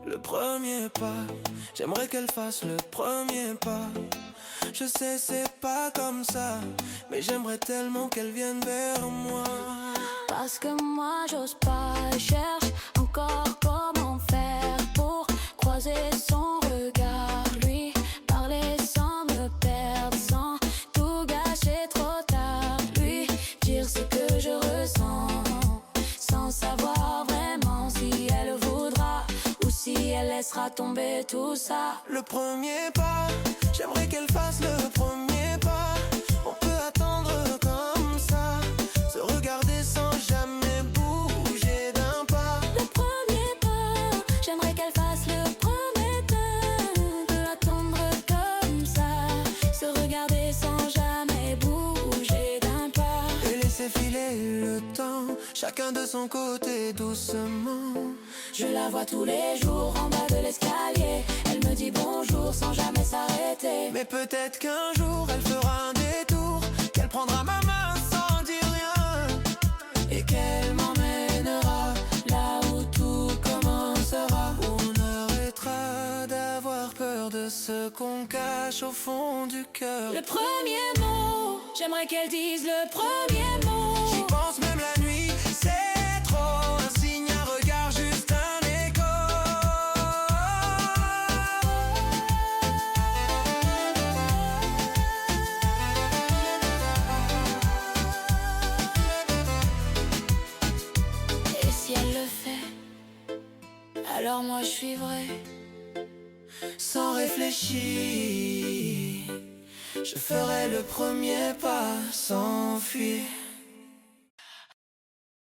Le premier pas, j'aimerais qu'elle fasse le premier pas. Je sais c'est pas comme ça, mais j'aimerais tellement qu'elle vienne vers moi. Parce que moi j'ose pas, je cherche encore comment faire pour croiser son regard. Lui parler sans me perdre, sans tout gâcher trop tard. Lui dire ce que je ressens, sans savoir vraiment si elle voudra ou si elle laissera tomber tout ça. Le premier pas, j'aimerais qu'elle fasse le premier pas. On peut attendre comme ça, se regarder sans jamais bouger d'un pas. Le premier pas, j'aimerais qu'elle fasse le premier pas. On peut attendre comme ça, se regarder sans jamais bouger d'un pas. Et laisser filer le temps, chacun de son côté doucement. Je la vois tous les jours en bas de l'escalier. Elle me dit bonjour sans jamais s'arrêter. Mais peut-être qu'un jour elle fera un détour, qu'elle prendra ma main sans dire rien, et qu'elle m'emmènera là où tout commencera. où on arrêtera d'avoir peur de ce qu'on cache au fond du cœur. Le premier mot, j'aimerais qu'elle dise le premier mot. J'y pense même la nuit, c'est trop. Un signe, un regard, juste un écho. Et si elle le fait, alors moi je suivrai. Sans réfléchir, je ferai le premier pas sans fuir.